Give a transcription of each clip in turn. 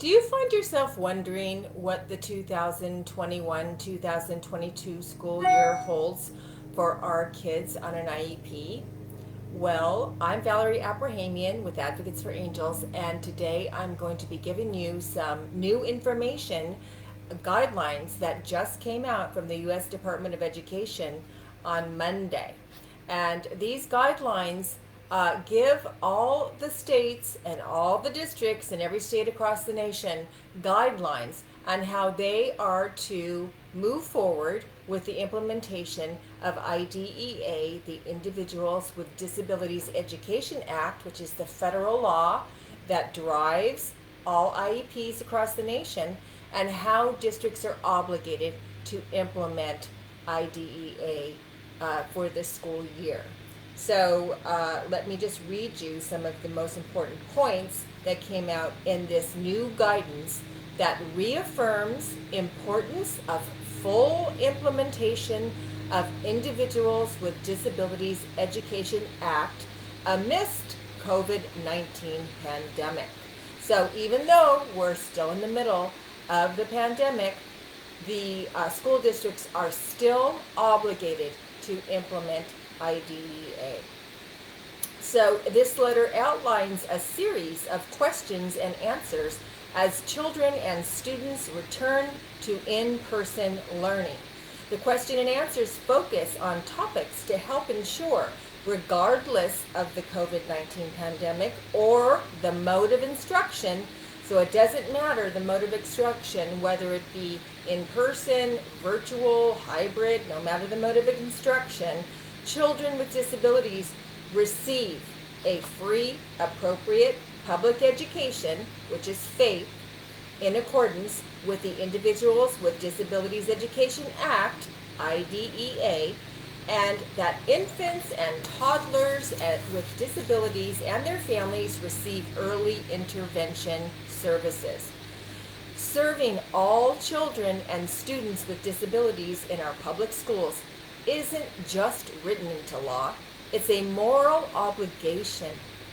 Do you find yourself wondering what the 2021-2022 school year holds for our kids on an IEP? Well, I'm Valerie Abrahamian with Advocates for Angels, and today I'm going to be giving you some new information, guidelines that just came out from the U.S. Department of Education on Monday. And these guidelines give all the states and all the districts in every state across the nation guidelines on how they are to move forward with the implementation of IDEA, the Individuals with Disabilities Education Act, which is the federal law that drives all IEPs across the nation, and how districts are obligated to implement IDEA for this school year. So let me just read you some of the most important points that came out in this new guidance that reaffirms importance of full implementation of Individuals with Disabilities Education Act amidst COVID-19 pandemic. So even though we're still in the middle of the pandemic, the school districts are still obligated to implement IDEA. So this letter outlines a series of questions and answers as children and students return to in-person learning. The question and answers focus on topics to help ensure, regardless of the COVID-19 pandemic or the mode of instruction, so it doesn't matter the mode of instruction, whether it be in person, virtual, hybrid, no matter the mode of instruction, children with disabilities receive a free, appropriate public education, which is FAPE, in accordance with the Individuals with Disabilities Education Act, IDEA, and that infants and toddlers with disabilities and their families receive early intervention services. Serving all children and students with disabilities in our public schools isn't just written into law, it's a moral obligation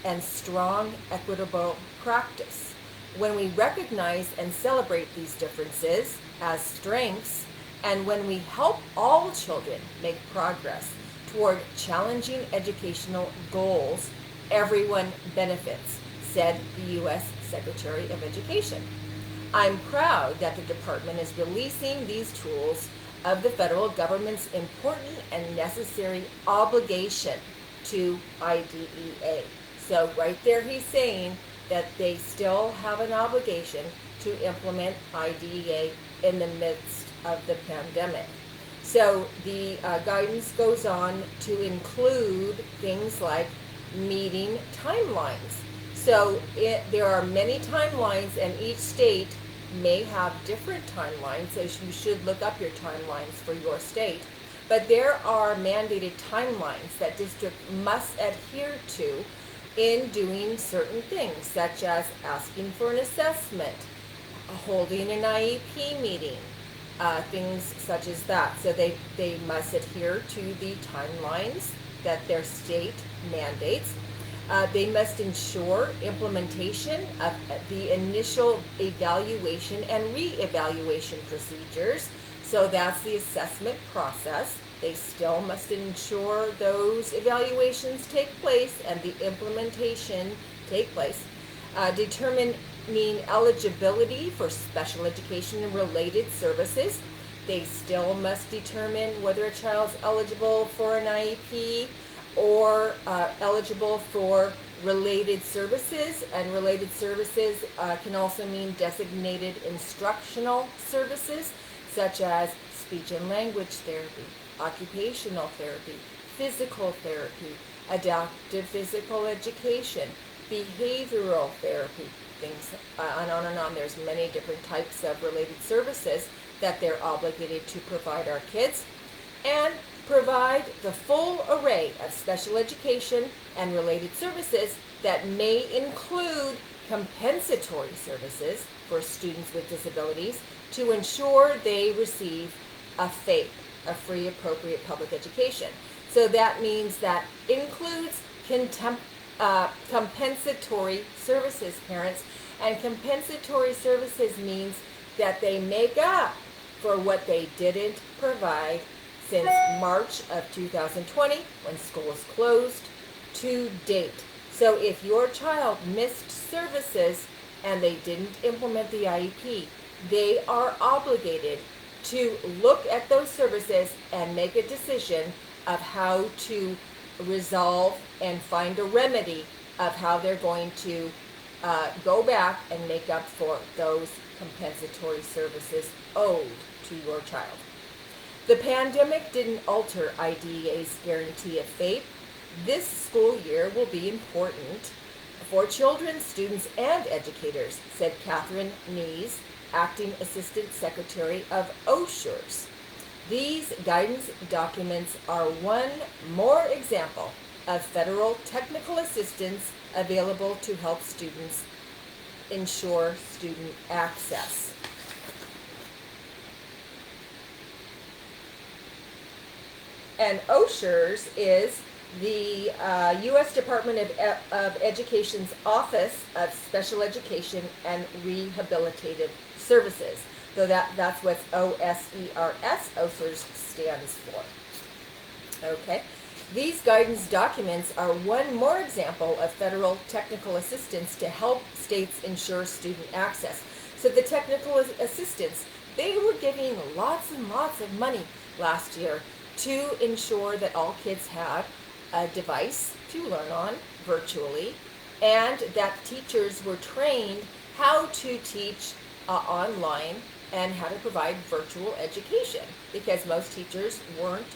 and strong equitable practice. When we recognize and celebrate these differences as strengths, and when we help all children make progress toward challenging educational goals, everyone benefits, said the U.S. Secretary of Education. I'm proud that the department is releasing these tools of the federal government's important and necessary obligation to IDEA. So right there he's saying that they still have an obligation to implement IDEA in the midst of the pandemic. So the guidance goes on to include things like meeting timelines. So there are many timelines, and each state may have different timelines, so you should look up your timelines for your state. But there are mandated timelines that districts must adhere to in doing certain things, such as asking for an assessment, holding an IEP meeting, things such as that. So they must adhere to the timelines that their state mandates. They must ensure implementation of the initial evaluation and re-evaluation procedures. So that's the assessment process. They still must ensure those evaluations take place and the implementation take place. Determining eligibility for special education and related services. They still must determine whether a child's eligible for an IEP or eligible for related services, and related services can also mean designated instructional services such as speech and language therapy, occupational therapy, physical therapy, adaptive physical education, behavioral therapy, things on and on. There's many different types of related services that they're obligated to provide our kids, and provide the full array of special education and related services that may include compensatory services for students with disabilities to ensure they receive a FAPE, a free appropriate public education. So that means that includes compensatory services, parents, And compensatory services means that they make up for what they didn't provide since March of 2020 when school was closed to date. So if your child missed services and they didn't implement the IEP, they are obligated to look at those services and make a decision of how to resolve and find a remedy of how they're going to go back and make up for those compensatory services owed to your child. The pandemic didn't alter IDEA's guarantee of FAPE. This school year will be important for children, students, and educators, said Catherine Nees, Acting Assistant Secretary of OSHERS. These guidance documents are one more example of federal technical assistance available to help students ensure student access. And OSHERS is the U.S. Department of Education's Office of Special Education and Rehabilitative Services. So that's what OSERS stands for. Okay. These guidance documents are one more example of federal technical assistance to help states ensure student access. So the technical assistance, they were giving lots and lots of money last year to ensure that all kids had a device to learn on virtually, and that teachers were trained how to teach online and how to provide virtual education, because most teachers weren't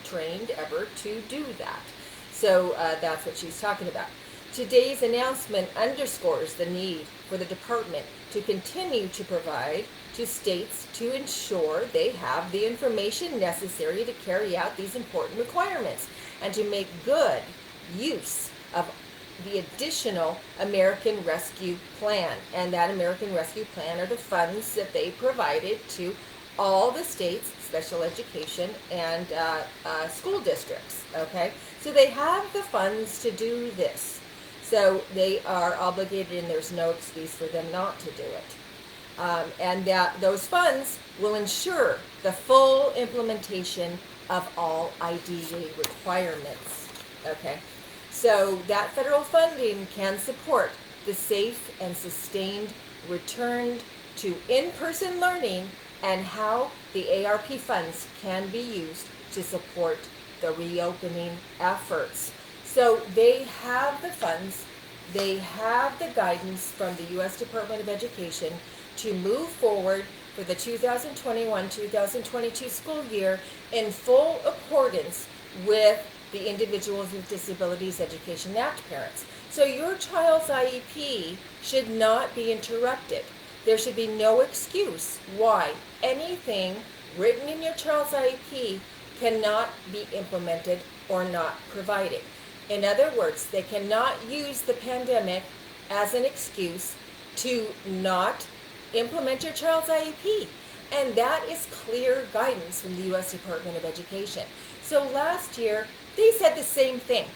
trained ever to do that. So that's what she's talking about. Today's announcement underscores the need for the department to continue to provide to states to ensure they have the information necessary to carry out these important requirements and to make good use of the additional American Rescue Plan. And that American Rescue Plan are the funds that they provided to all the states' special education and school districts. Okay, so they have the funds to do this. So they are obligated, and there's no excuse for them not to do it. And that those funds will ensure the full implementation of all IDEA requirements. Okay, so that federal funding can support the safe and sustained return to in-person learning, and how the ARP funds can be used to support the reopening efforts. So they have the funds, they have the guidance from the U.S. Department of Education to move forward for the 2021-2022 school year in full accordance with the Individuals with Disabilities Education Act parents. So your child's IEP should not be interrupted. There should be no excuse why anything written in your child's IEP cannot be implemented or not provided. In other words, they cannot use the pandemic as an excuse to not implement your child's IEP. And that is clear guidance from the U.S. Department of Education. So last year, they said the same thing.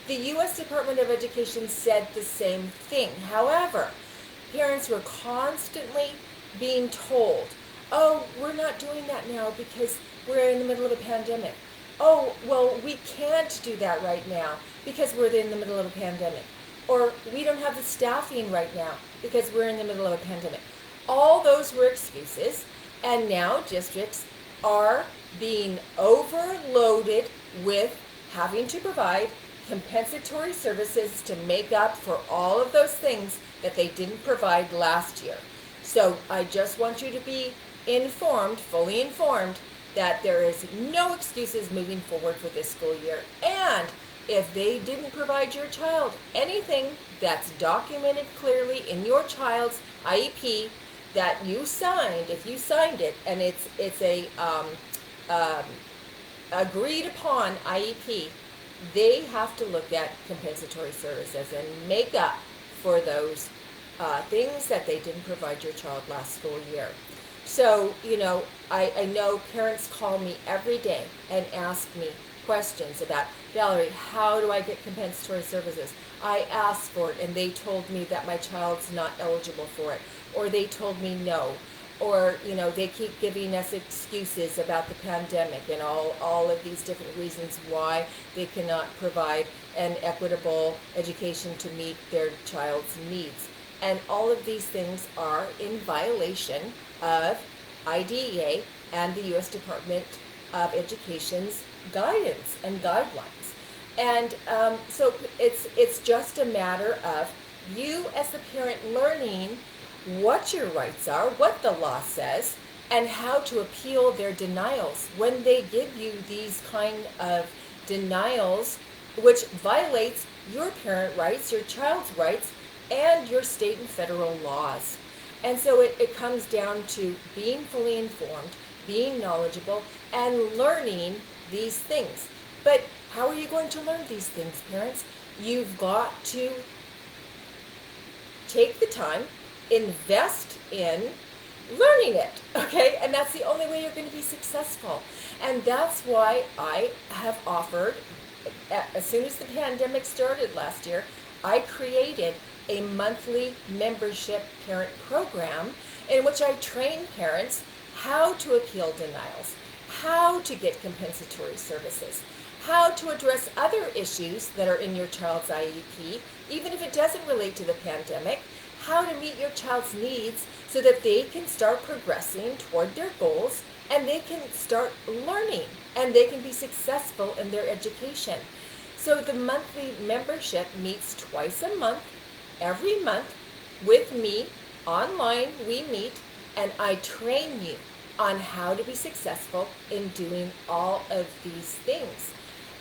The U.S. Department of Education said the same thing. However, parents were constantly being told, oh, we're not doing that now because we're in the middle of a pandemic. Oh, well, we can't do that right now because we're in the middle of a pandemic. Or we don't have the staffing right now because we're in the middle of a pandemic. All those were excuses, and now districts are being overloaded with having to provide compensatory services to make up for all of those things that they didn't provide last year. So I just want you to be informed, fully informed, that there is no excuses moving forward for this school year. And if they didn't provide your child anything that's documented clearly in your child's IEP that you signed, if you signed it and it's a agreed upon IEP, they have to look at compensatory services and make up for those things that they didn't provide your child last school year. So, you know, I know parents call me every day and ask me questions about Valerie, how do I get compensatory services? I asked for it and they told me that my child's not eligible for it, or they told me no, or they keep giving us excuses about the pandemic and all of these different reasons why they cannot provide an equitable education to meet their child's needs. And all of these things are in violation of IDEA and the U.S. Department of Education's guidance and guidelines. And so it's just a matter of you as the parent learning what your rights are, what the law says, and how to appeal their denials when they give you these kind of denials, which violates your parent rights, your child's rights, and your state and federal laws. And so it comes down to being fully informed, being knowledgeable, and learning these things. But how are you going to learn these things, parents? You've got to take the time, invest in learning it, okay? And that's the only way you're going to be successful. And that's why I have offered, as soon as the pandemic started last year, I created a monthly membership parent program in which I train parents how to appeal denials, how to get compensatory services, how to address other issues that are in your child's IEP, even if it doesn't relate to the pandemic, how to meet your child's needs so that they can start progressing toward their goals and they can start learning and they can be successful in their education. So the monthly membership meets twice a month, every month, with me. Online we meet and I train you on how to be successful in doing all of these things.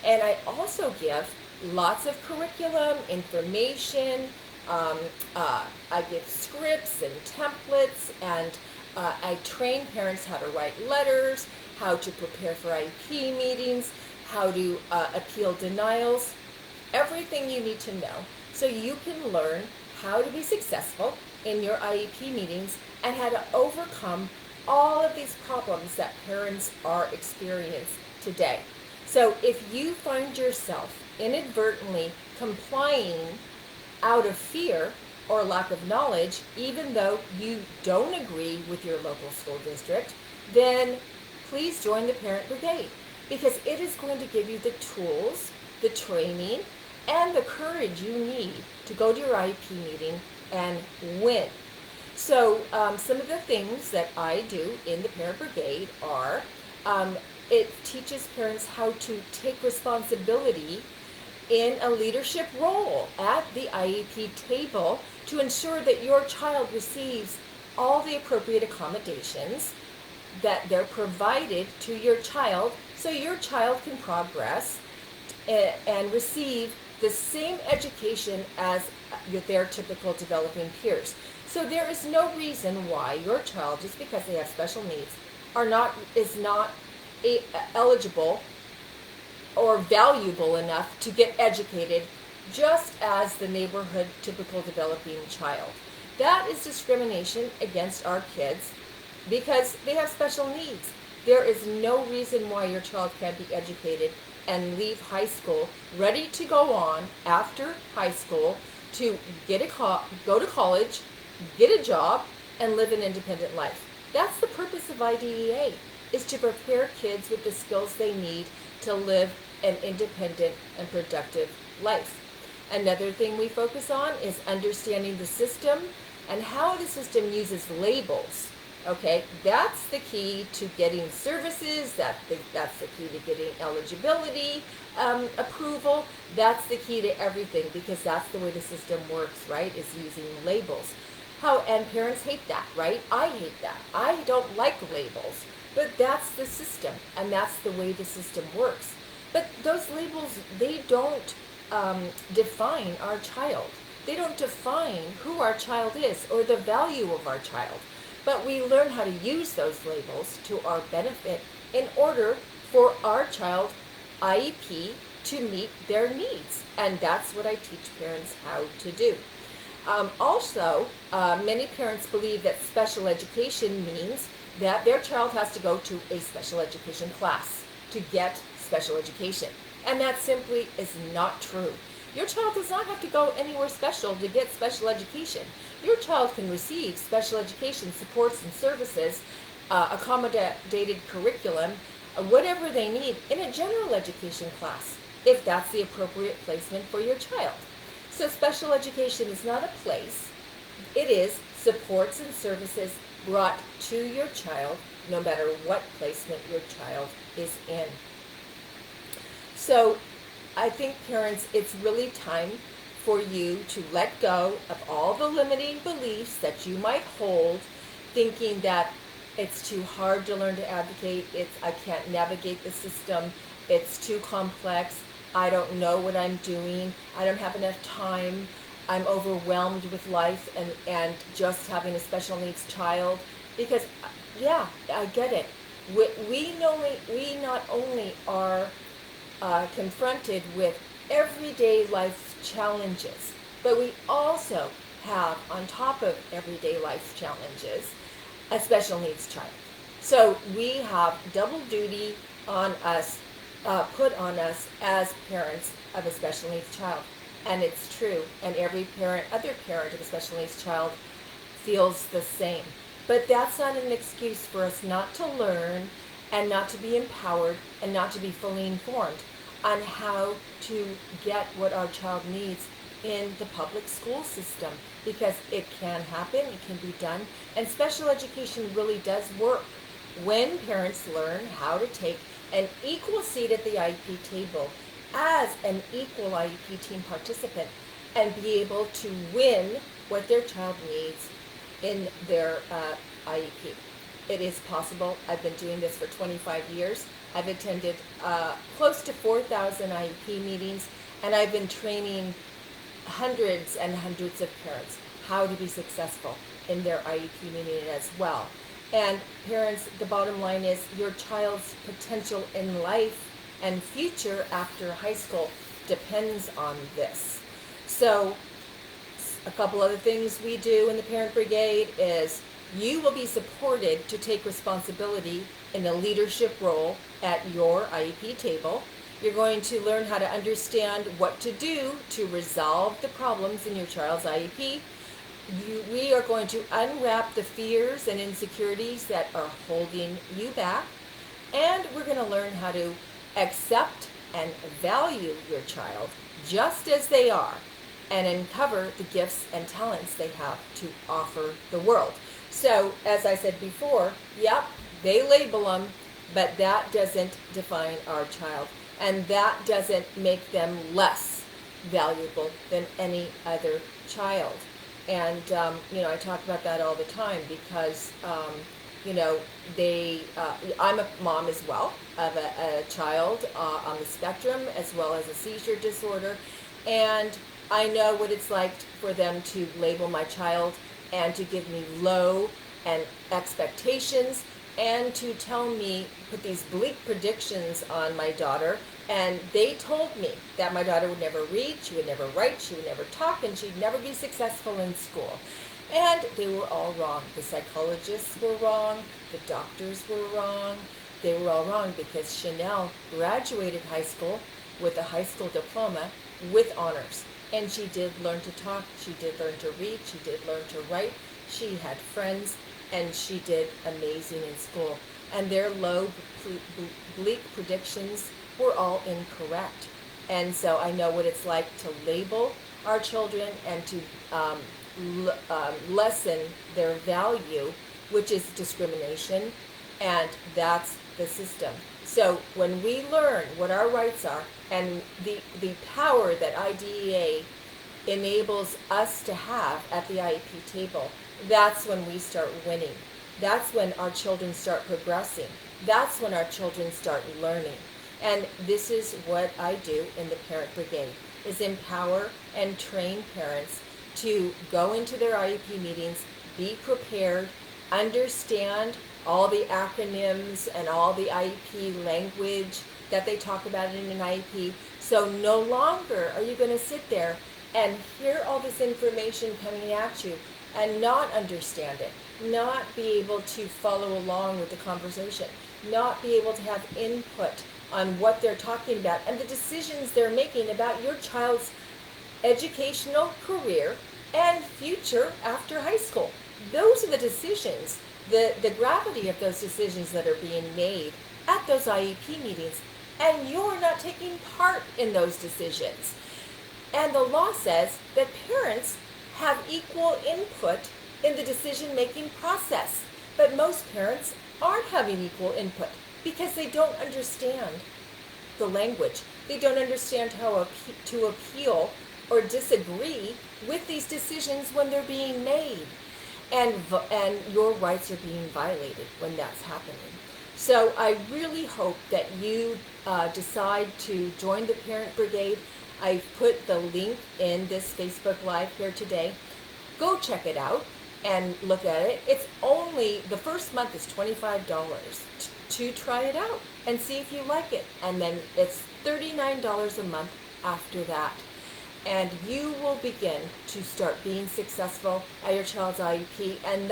And I also give lots of curriculum, information, I give scripts and templates, and I train parents how to write letters, how to prepare for IEP meetings, how to appeal denials, everything you need to know so you can learn how to be successful in your IEP meetings and how to overcome all of these problems that parents are experiencing today. So if you find yourself inadvertently complying out of fear or lack of knowledge, even though you don't agree with your local school district, then please join the Parent Brigade, because it is going to give you the tools, the training, and the courage you need to go to your IEP meeting and win. So some of the things that I do in the Parent Brigade are, it teaches parents how to take responsibility in a leadership role at the IEP table to ensure that your child receives all the appropriate accommodations that they're provided to your child so your child can progress and receive the same education as their typical developing peers. So there is no reason why your child, just because they have special needs, is not eligible or valuable enough to get educated just as the neighborhood typical developing child. That is discrimination against our kids because they have special needs. There is no reason why your child can't be educated and leave high school ready to go on after high school to go to college, get a job, and live an independent life. That's the purpose of IDEA, is to prepare kids with the skills they need to live an independent and productive life. Another thing we focus on is understanding the system and how the system uses labels. Okay, that's the key to getting services, that's the key to getting eligibility, approval. That's the key to everything, because that's the way the system works, right, is using labels. And parents hate that, right? I hate that. I don't like labels, but that's the system, and that's the way the system works. But those labels, they don't define our child. They don't define who our child is or the value of our child. But we learn how to use those labels to our benefit in order for our child IEP to meet their needs. And that's what I teach parents how to do. Also, many parents believe that special education means that their child has to go to a special education class to get special education. And that simply is not true. Your child does not have to go anywhere special to get special education. Your child can receive special education supports and services, accommodated curriculum, whatever they need in a general education class, if that's the appropriate placement for your child. So special education is not a place. It is supports and services brought to your child, no matter what placement your child is in. So I think, parents, it's really time for you to let go of all the limiting beliefs that you might hold, thinking that it's too hard to learn to advocate, I can't navigate the system, it's too complex, I don't know what I'm doing, I don't have enough time, I'm overwhelmed with life and just having a special needs child. Because, yeah, I get it. We not only are confronted with everyday life challenges, but we also have, on top of everyday life challenges, a special needs child. So we have double duty on us, put on us as parents of a special needs child. And it's true, and every other parent of a special needs child feels the same. But that's not an excuse for us not to learn and not to be empowered and not to be fully informed on how to get what our child needs in the public school system, because it can happen, it can be done, and special education really does work when parents learn how to take an equal seat at the IEP table as an equal IEP team participant and be able to win what their child needs in their IEP. It is possible. I've been doing this for 25 years. I've attended close to 4,000 IEP meetings, and I've been training hundreds and hundreds of parents how to be successful in their IEP meeting as well. And parents, the bottom line is your child's potential in life and future after high school depends on this. So a couple other things we do in the Parent Brigade is you will be supported to take responsibility in a leadership role at your IEP table. You're going to learn how to understand what to do to resolve the problems in your child's IEP. We are going to unwrap the fears and insecurities that are holding you back. And we're going to learn how to accept and value your child just as they are and uncover the gifts and talents they have to offer the world. So, as I said before, yep, they label them, but that doesn't define our child. And that doesn't make them less valuable than any other child. And, I talk about that all the time because, I'm a mom as well of a child on the spectrum as well as a seizure disorder. And I know what it's like for them to label my child and to give me low and expectations and to tell me, put these bleak predictions on my daughter. And they told me that my daughter would never read, she would never write, she would never talk, and she'd never be successful in school. And they were all wrong. The psychologists were wrong, the doctors were wrong. They were all wrong because Chanel graduated high school with a high school diploma with honors. And she did learn to talk, she did learn to read, she did learn to write, she had friends, and she did amazing in school. And their low, bleak predictions were all incorrect. And so I know what it's like to label our children and to lessen their value, which is discrimination, and that's the system. So when we learn what our rights are and the power that IDEA enables us to have at the IEP table, that's when we start winning. That's when our children start progressing. That's when our children start learning. And this is what I do in the Parent Brigade, is empower and train parents to go into their IEP meetings, be prepared, understand all the acronyms and all the IEP language that they talk about in an IEP. So no longer are you going to sit there and hear all this information coming at you and not understand it, not be able to follow along with the conversation, not be able to have input on what they're talking about and the decisions they're making about your child's educational career and future after high school. Those are the decisions, the gravity of those decisions that are being made at those IEP meetings, and you're not taking part in those decisions. And the law says that parents have equal input in the decision-making process, but most parents aren't having equal input because they don't understand the language. They don't understand how to appeal or disagree with these decisions when they're being made. And your rights are being violated when that's happening. So I really hope that you decide to join the Parent Brigade. I've put the link in this Facebook Live here today. Go check it out and look at it. It's only, the first month is $25 to try it out and see if you like it. And then it's $39 a month after that. And you will begin to start being successful at your child's IEP, and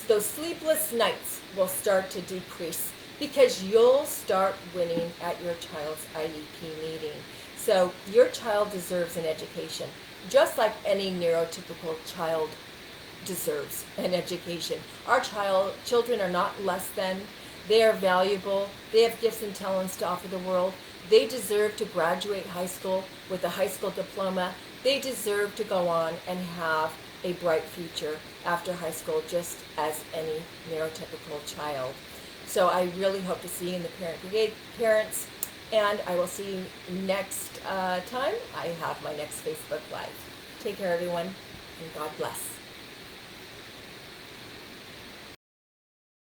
those sleepless nights will start to decrease because you'll start winning at your child's IEP meeting. So your child deserves an education, just like any neurotypical child deserves an education. Our children are not less than. They are valuable. They have gifts and talents to offer the world. They deserve to graduate high school with a high school diploma. They deserve to go on and have a bright future after high school, just as any neurotypical child. So I really hope to see you in the Parent Brigade, parents, and I will see you next time I have my next Facebook Live. Take care, everyone, and God bless.